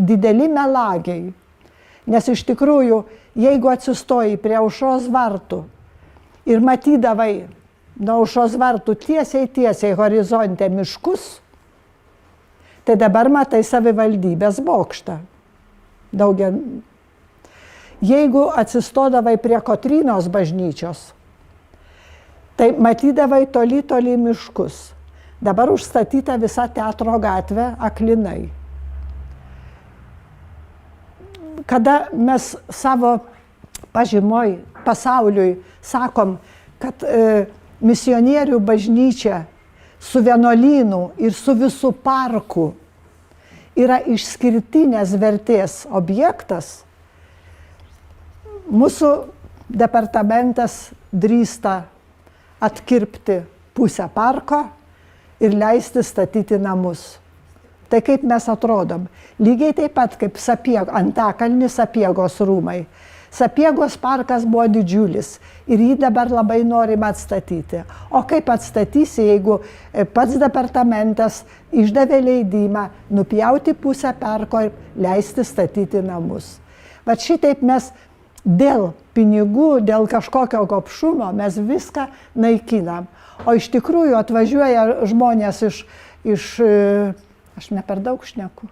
dideli melagiai, nes iš tikrųjų, jeigu atsistoji prie aušros vartų ir matydavai nuo aušros vartų tiesiai horizonte miškus, tai dabar matai savivaldybės bokštą. Jeigu atsistodavai prie Kotrynos bažnyčios, tai matydavai toli miškus. Dabar užstatyta visa Teatro gatvė aklinai. Kada mes savo pažymoj pasauliui sakom, kad misionierių bažnyčia su vienuolynu ir su visų parku yra išskirtinės vertės objektas, mūsų departamentas drįsta atkirpti pusę parko ir leisti statyti namus. Tai kaip mes atrodom? Lygiai taip pat kaip Antakalnis Sapiegos rūmai. Sapiegos parkas buvo didžiulis ir jį dabar labai norima atstatyti. O kaip atstatysi, jeigu pats departamentas išdavė leidimą nupjauti pusę parko ir leisti statyti namus. Bet šitaip mes dėl pinigų, dėl kažkokio gobšumo mes viską naikinam. O iš tikrųjų atvažiuoja žmonės iš aš ne per daug šneku.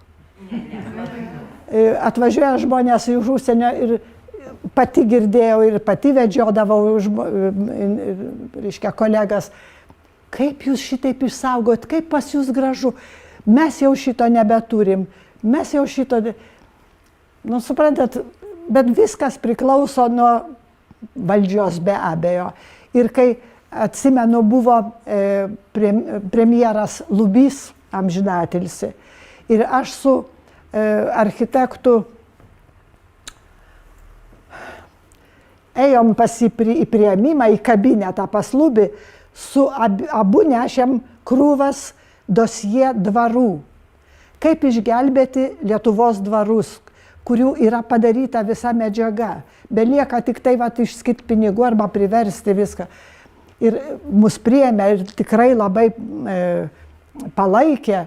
atvažiuoja žmonės iš užsienio ir pati girdėjau ir pati vedžiodavau, reiškia, kolegas, kaip jūs šitaip išsaugot, kaip pas jūs gražu, mes jau šito nebeturim, mes jau šito, nu suprantat, bet viskas priklauso nuo valdžios be abejo. Ir kai atsimenu, buvo premjeras Lubys, amžinatilsi, ir aš su architektu ėjom į priėmimą, į kabinetą pas Lubį, su abu nešėm krūvas dosie dvarų. Kaip išgelbėti Lietuvos dvarus, kurių yra padaryta visa medžiaga. Belieka tik tai išskirti pinigų arba priversti viską. Ir mus priėmė ir tikrai labai palaikė.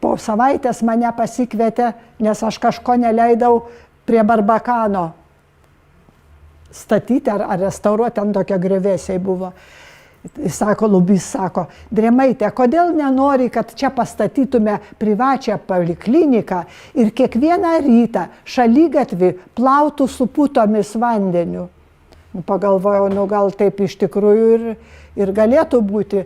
Po savaitės mane pasikvietė, nes aš kažko neleidau prie Barbakano statyti ar restauruoti, ten tokie griuvėsiai buvo. Jis sako, Lubys sako, Drėmaitė, kodėl nenori, kad čia pastatytume privačią polikliniką ir kiekvieną rytą šaligatvį plautų su putomis vandeniu. Pagalvojau, nu gal taip iš tikrųjų ir galėtų būti,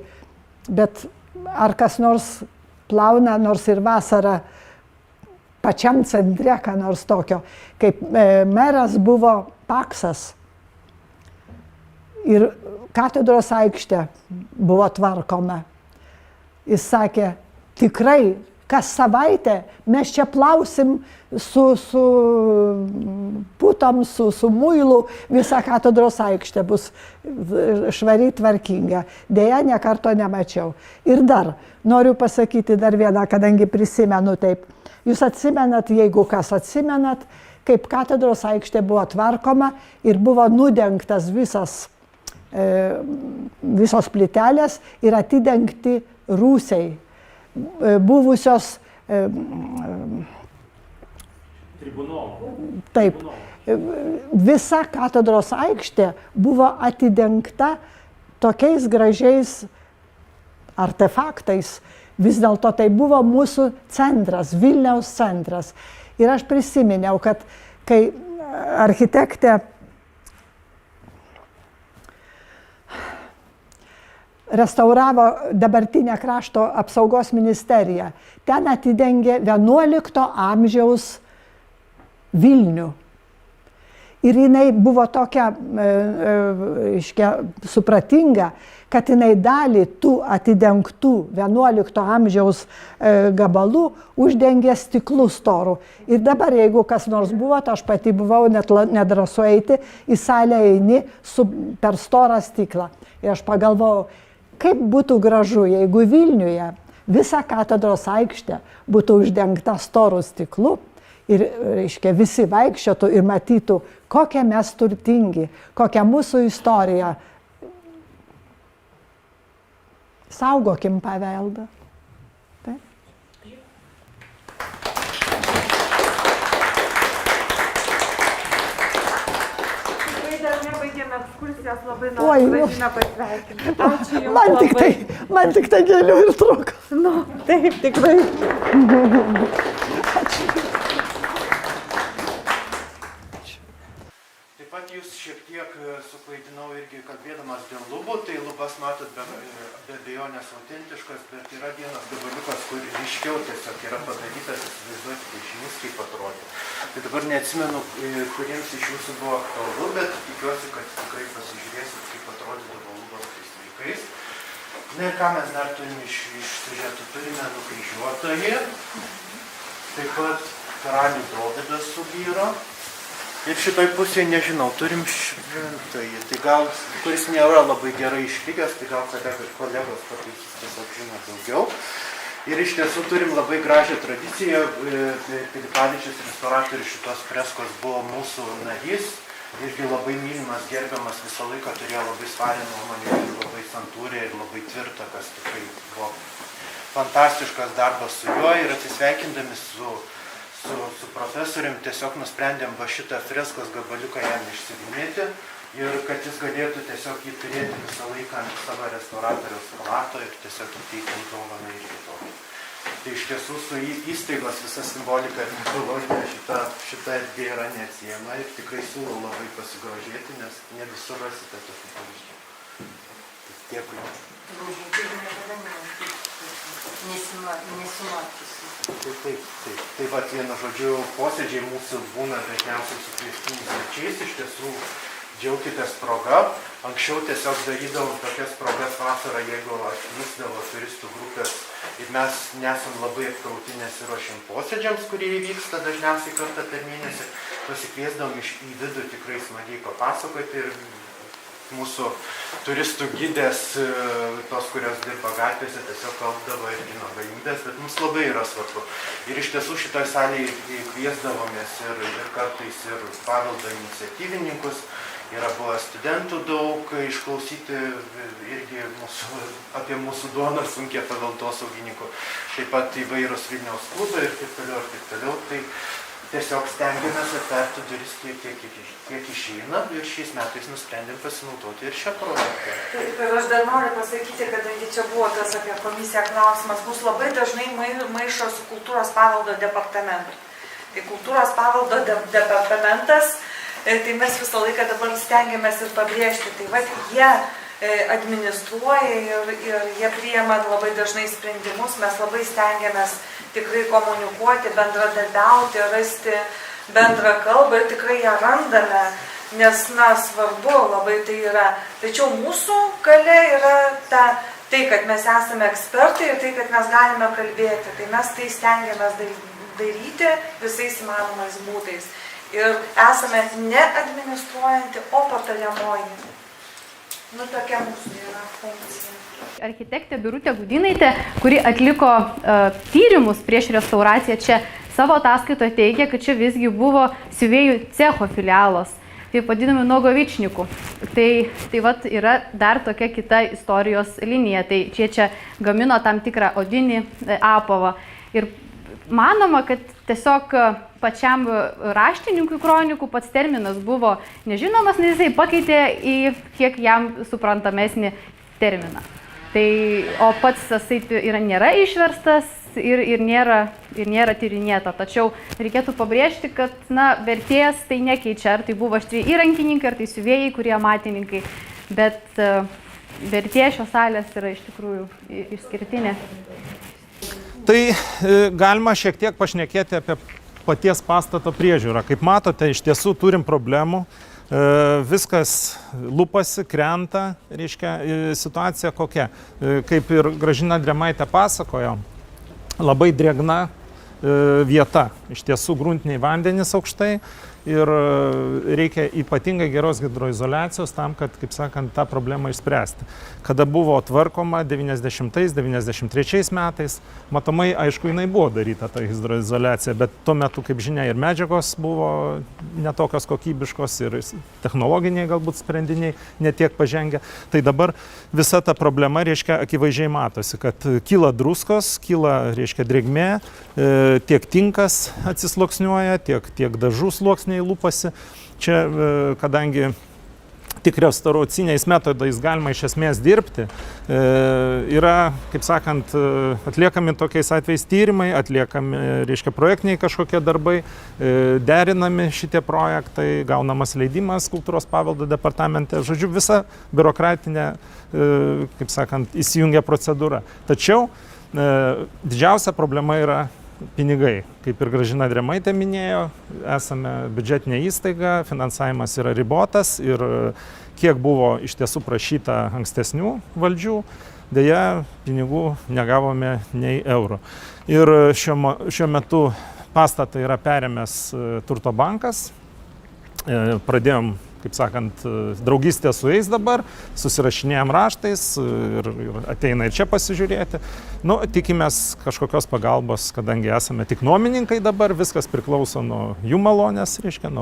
bet ar kas nors plauna, nors ir vasarą pačiam centre, ką nors tokio. Kaip meras buvo Paksas ir katedros aikštė buvo tvarkoma. Jis sakė, tikrai, kas savaitę mes čia plausim su putom, su muilu, visa katedros aikštė bus švariai tvarkinga. Deja, nė karto nemačiau. Ir dar, noriu pasakyti dar vieną, kadangi prisimenu taip. Jūs atsimenat, jeigu kas atsimenat, kaip katedros aikštė buvo tvarkoma ir buvo nudengtas visos plytelės ir atidengti rūsiai buvusios Tribunolo. Taip. Visa katedros aikštė buvo atidengta tokiais gražiais artefaktais. Vis dėlto tai buvo mūsų centras, Vilniaus centras. Ir aš prisiminiau, kad kai architektė restauravo dabartinę krašto apsaugos ministeriją, ten atidengė 11 amžiaus Vilnių. Ir jinai buvo tokia supratinga, kad jinai dalį tų atidengtų 11 amžiaus gabalų uždengė stiklų storų. Ir dabar, jeigu kas nors buvo, tai aš pati buvau net nedrąsu eiti, į salę eini per storą stiklą. Ir aš pagalvojau, kaip būtų gražu, jeigu Vilniuje visa katedros aikštė būtų uždengta storų stiklu. Ir, reiškia, visi vaikščiotų ir matytų, kokie mes turtingi, kokia mūsų istorija. Saugokim paveldą. Taip. Tikrai dar nebaigėme ekskursijos, labai noriu Gražiną pasveikinti. Ačiū Jums labai. Man tik tai gėlių ir trūko. Nu, taip, tikrai. Jūs šiek tiek suklaidinau irgi kalbėdamas dėl lubų, tai lubas matot be abejonės autentiškas, bet yra vienas gabaliukas, kur ryškiau tiesiog yra padarytas, įsivaizduoti piešinys kaip atrodė. Tai dabar neatsimenu, kuriems iš jūsų buvo aktualu, bet tikiuosi, kad tikrai pasižiūrėsit, kaip atrodydavo lubos tais laikais. Na ir ką mes dar turime iš siužetų? Turime nukryžiuotojį, taip pat karalių Dovydas su vyru. Ir šitoj pusėje, nežinau, turim šventąjį, tai gal, kuris nėra labai gerai išlikęs, tai gal kolegos pataisys, tiesiog žino daugiau. Ir iš tiesų turim labai gražią tradiciją, Pilipavičius restauratorius šitos freskos buvo mūsų narys, irgi labai mylimas, gerbiamas, visą laiką turėjo labai svarę nuomonę ir labai santūrę ir labai tvirtą, kas tikrai buvo fantastiškas darbas su juo ir atsisveikindami su profesorium tiesiog nusprendėm va šitą freskos gabaliuką jam išsiuvinėti ir kad jis galėtų tiesiog jį turėti visą laiką ant savo restauratoriaus palato ir tiesiog įteikti dovaną irgi tokį. Tai iš tiesų su įstaigos visa simbolika ir mitologija šita erdvė yra neatsiejama ir tikrai siūlau labai pasigrožėti, nes ne visur rasite tokių pavyzdžių. Dėkui. Taip. Tai vat vienu žodžiu, posėdžiai mūsų būna dažniausiai su kviestiniais svečiais, iš tiesų džiaukitės proga. Anksčiau tiesiog darydavom tokias progas vasarą, jeigu atvykdavo turistų grupės ir mes nesam labai apkrauti nesiruošiam posėdžiams, kurie įvyksta dažniausiai kartą per mėnesį, pasikviesdavom į vidų tikrai smagiai papasakoti ir mūsų turistų gidės, tos, kurios dirba gatvėse, tiesiog kalbdavo ir gino galimybės, bet mums labai yra svarbu. Ir iš tiesų šitoj salėje kviesdavomės ir kartais ir paveldo iniciatyvininkus, yra buvę studentų daug, išklausyti irgi apie mūsų duoną sunkia paveldosaugininkų, taip pat įvairūs Vilniaus klubai ir taip toliau. Tai tiesiog stengiamės atverti duris kiek išeina ir šiais metais nusprendėm pasinaudoti ir šią projektą. Taip, ir aš dar noriu pasakyti, kadangi čia buvo tas apie komisiją klausimas, mus labai dažnai maišo su kultūros paveldo departamentu. Tai kultūros paveldo departamentas, tai mes visą laiką dabar stengiamės ir pabrėžti, tai va, jie administruoja ir jie priima labai dažnai sprendimus, mes labai stengiamės tikrai komunikuoti, bendradarbiauti, rasti bendrą kalbą ir tikrai ją randame, nes, svarbu labai tai yra. Tačiau mūsų galia yra tai, kad mes esame ekspertai ir tai, kad mes galime kalbėti, tai mes tai stengiamės daryti visais įmanomais būdais. Ir esame ne administruojanti, o patariamoji. Tokia mūsų yra funkcija. Architektė Birutė Gudynaitė, kuri atliko tyrimus prieš restauraciją, čia savo ataskaitoje teigia, kad čia visgi buvo siuvėjų cecho filialas, taip vadinami Nogovičnikų. Tai vat yra dar tokia kita istorijos linija. Tai čia gamino tam tikrą odinį apavą. Ir manoma, kad tiesiog pačiam raštininkui kronikų pats terminas buvo nežinomas, nes jisai pakeitė į kiek jam suprantamesnį terminą. O pats jisai nėra išverstas ir nėra tyrinėta. Tačiau reikėtų pabrėžti, kad vertėjas tai nekeičia, ar tai buvo aštriai įrankininkai, ar tai siuvėjai, kurie amatininkai, bet vertė šios salės yra iš tikrųjų išskirtinė. Tai galima šiek tiek pašnekėti apie paties pastato priežiūrą. Kaip matote, iš tiesų turim problemų, viskas lupasi, krenta, reiškia, situacija kokia. Kaip ir Gražina Drėmaitė pasakojo, labai drėgna vieta, iš tiesų gruntiniai vandenys aukštai ir reikia ypatingai geros hidroizoliacijos tam, kad, kaip sakant, tą problemą išspręsti. Kada buvo tvarkoma 90-93 metais, matomai, aišku, jinai buvo daryta ta hidroizoliacija, bet tuo metu, kaip žinia, ir medžiagos buvo netokios kokybiškos ir technologiniai galbūt sprendiniai netiek pažengę. Tai dabar visa ta problema, reiškia, akivaizdžiai matosi, kad kyla druskos, kyla, reiškia, drėgmė, tiek tinkas atsisluoksniuoja, tiek dažų sluoksniai lupasi. Čia, kadangi tik restauraciniais metodais galima iš esmės dirbti, yra, kaip sakant, atliekami tokiais atvejais tyrimai, atliekami, reiškia, projektiniai kažkokie darbai, derinami šitie projektai, gaunamas leidimas kultūros paveldo departamente, žodžiu, visa biurokratinė, kaip sakant, įsijungia procedūra. Tačiau didžiausia problema yra pinigai. Kaip ir Gražina Drėmaitė minėjo, esame biudžetinė įstaiga, finansavimas yra ribotas ir kiek buvo iš tiesų prašyta ankstesnių valdžių, deja pinigų negavome nei eurų. Ir šiuo metu pastatą yra perėmęs Turto bankas, pradėjom, kaip sakant, draugystę su jais dabar, susirašinėjom raštais ir ateina ir čia pasižiūrėti. Tikimės kažkokios pagalbos, kadangi esame tik nuomininkai dabar, viskas priklauso nuo jų malonės, reiškia.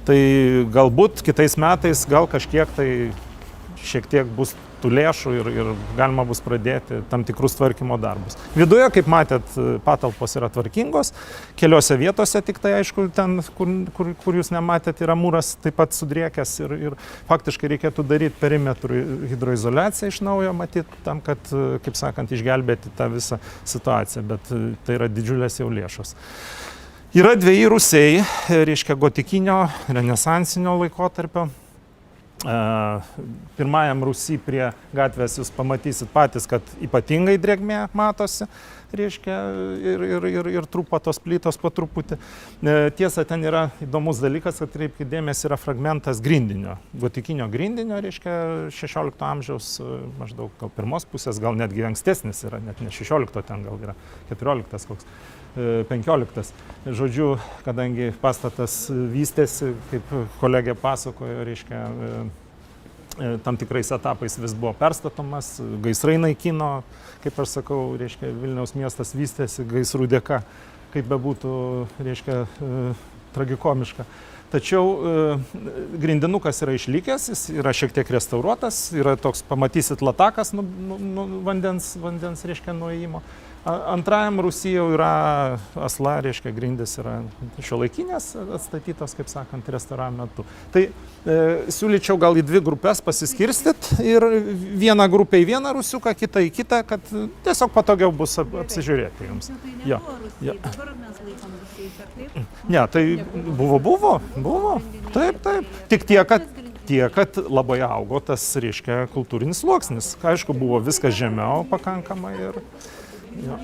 Tai galbūt kitais metais gal kažkiek tai šiek tiek bus tų lėšų ir galima bus pradėti tam tikrus tvarkymo darbus. Viduje, kaip matėt, patalpos yra tvarkingos, keliose vietose, tik tai aišku, ten, kur jūs nematėt, yra mūras taip pat sudriekęs ir faktiškai reikėtų daryti perimetrų hidroizoliaciją iš naujo, matyti, tam, kad, kaip sakant, išgelbėti tą visą situaciją, bet tai yra didžiulės jau lėšos. Yra dviejai rūsiai, reiškia gotikinio, renesansinio laikotarpio. Pirmajam rūsy prie gatvės jūs pamatysit patys, kad ypatingai drėgmė matosi, reiškia, ir trupa tos plytos po truputį. Tiesa, ten yra įdomus dalykas, kad kreipkite dėmesį, yra fragmentas grindinio, gotikinio grindinio, reiškia, 16 amžiaus, maždaug gal pirmos pusės, gal netgi ankstesnis yra, net ne 16, ten gal yra 14 koks. 15. Žodžiu, kadangi pastatas vystėsi, kaip kolegė pasakojo, reiškia, tam tikrais etapais vis buvo perstatomas, gaisrai naikino, kaip aš sakau, reiškia, Vilniaus miestas vystėsi gaisrų dėka, kaip bebūtų, reiškia, tragikomiška. Tačiau grindinukas yra išlikęs, jis yra šiek tiek restauruotas, yra toks, pamatysit, latakas vandens, reiškia, nuėjimo. Antrajam rūsy jau yra asla, reiškia, grindys yra šiuolaikinės atstatytos, kaip sakant, restauravimo metu. Tai siūlyčiau gal į dvi grupės pasiskirstyt ir vieną grupę į vieną rūsiuką, kitą į kitą, kad tiesiog patogiau bus apsižiūrėti jums. Ja. Ja. Ne, tai buvo. Taip. Tik tiek, kad labai augo tas, reiškia, kultūrinis sluoksnis. Aišku, buvo viskas žemiau pakankamai ir... Ja.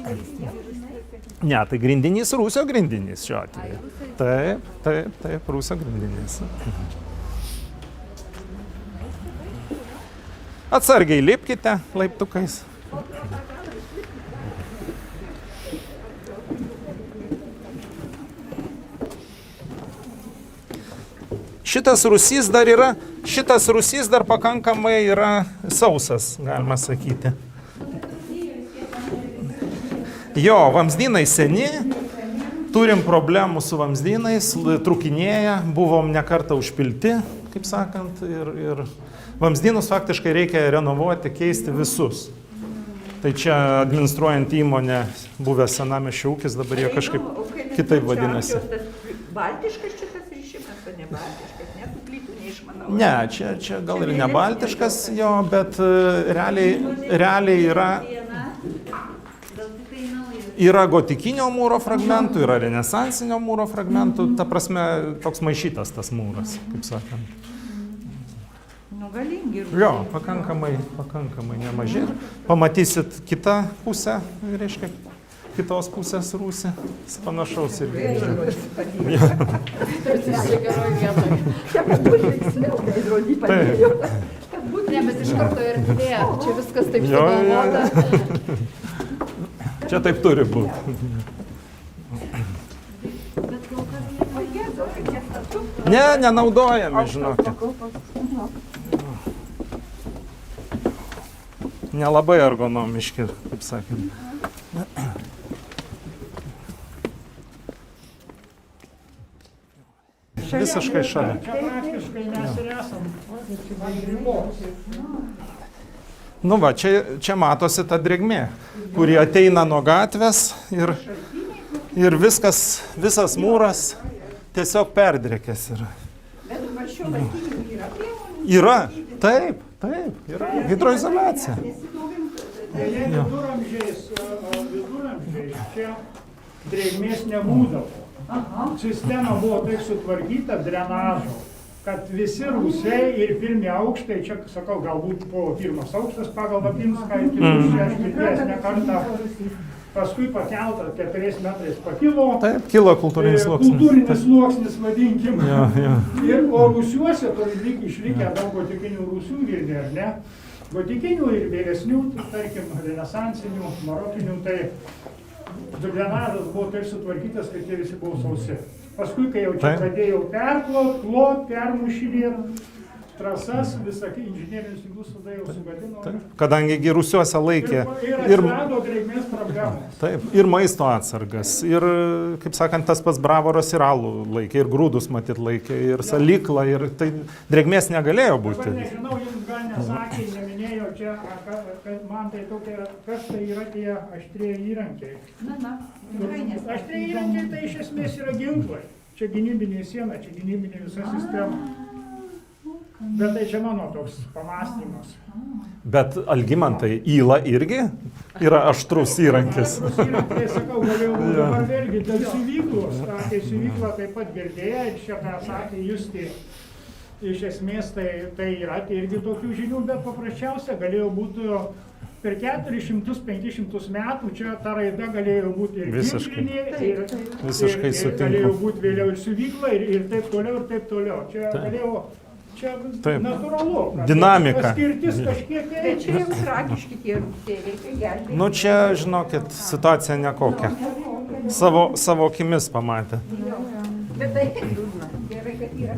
Ne, tai grindinys, rūsio grindinys šiuo atveju. Taip, rūsio grindinys. Atsargiai lipkite laiptukais. Šitas rūsys dar pakankamai yra sausas, galima sakyti. Jo, vamzdynai seni, turim problemų su vamzdynais, trūkinėja, buvom ne kartą užpilti, kaip sakant, ir vamzdynus faktiškai reikia renovuoti, keisti visus. Tai čia administruojant įmonę, buvęs senamiesčio ūkis, dabar jie kažkaip kitaip vadinasi. Baltiškas šitas ryšimas, o ne baltiškas, ne tų plytų neišmanau. Ne, čia gal ir ne baltiškas jo, bet realiai yra gotikinio mūro fragmentų, yra renesansinio mūro fragmentų, ta prasme, toks maišytas tas mūras, kaip sakant. Nu, galingi. Jo, pakankamai nemaži. Pamatysit kitą pusę, reiškia, kitos pusės rūsį, panašaus irgi. Ne, bet iš karto ir didėja, čia viskas taip sugalvota. Čia taip turi būti. Ne, nenaudojame, žinokit. Nelabai ergonomiški, kaip sakėm. Visiškai šalia. Čia praktiškai mes ir esam. Nu va, čia matosi ta drėgmė, kuri ateina nuo gatvės ir visas mūras tiesiog perdrėkęs yra. Yra, taip, yra hidroizoliacija. Viduramžiais čia drėgmės nebūdavo. Sistema buvo taip sutvarkyta drenažo, kad visi rūsiai ir pirmi aukštai, čia, sakau, galbūt po pirmas aukštas pagal Vapinską, kitus čia aš girdėjęs ne kartą, paskui pakelta 4 metrais pakilo. Taip, kilo kultūrinis sluoksnis. Kultūrinis sluoksnis, vadinkim. Ja. Ir o rūsiuose turi išlikę daug gotikinių rūsių vilniuje, ar ne? Gotikinių ir vėlesnių, tarkim, renesansinių, marokinių, tai drenažas buvo taip sutvarkytas, kad jie visi buvo sausi. Paskui, kai jau čia pradėjau perklot, permušinėt trasas, visą inžinerinius tinklus tada jau sugadino. Kadangi rūsiuose laikė. Ir atsirado drėgmės problemos. Taip, ir maisto atsargas, ir, kaip sakant, tas pats Bravoras ir alų laikė, ir grūdus matyt laikė, ir salyklą, ir tai drėgmės negalėjo būti. Dabar nežinau, jums gal nesakė, neminėjo nežinau, čia man tai tokia, kas tai yra tie aštrieji įrankiai. Aštrieji įrankiai tai iš esmės yra ginklai. Čia gynybinė siena, čia gynybinė visa sistema. Bet tai čia mano toks pamastymas. Bet Algimantai, įla irgi yra aštrus įrankis. Aštrus įrankiai, sakau, galėjau būti dabar vėlgi dėl siuvyklos. Apie siuvyklą taip pat girdėję ir čia ką sakė Justė. Iš esmės tai yra irgi tokių žinių, bet paprasčiausia galėjo būti per 400-500 metų, čia ta raida galėjo būti ir ginklinė, Visiškai ir sutinku. galėjo būti vėliau ir siuvykla, ir taip toliau, ir taip toliau. Čia galėjo, čia natūralu. Dinamika. Skirtis kažkiek. Tai čia jau tragiški tie rūsėliai, tai gelbėti. Nu čia, žinokit, situacija nekokia. Savo akimis pamatė. Bet tai liūdna. Gerai, kad yra.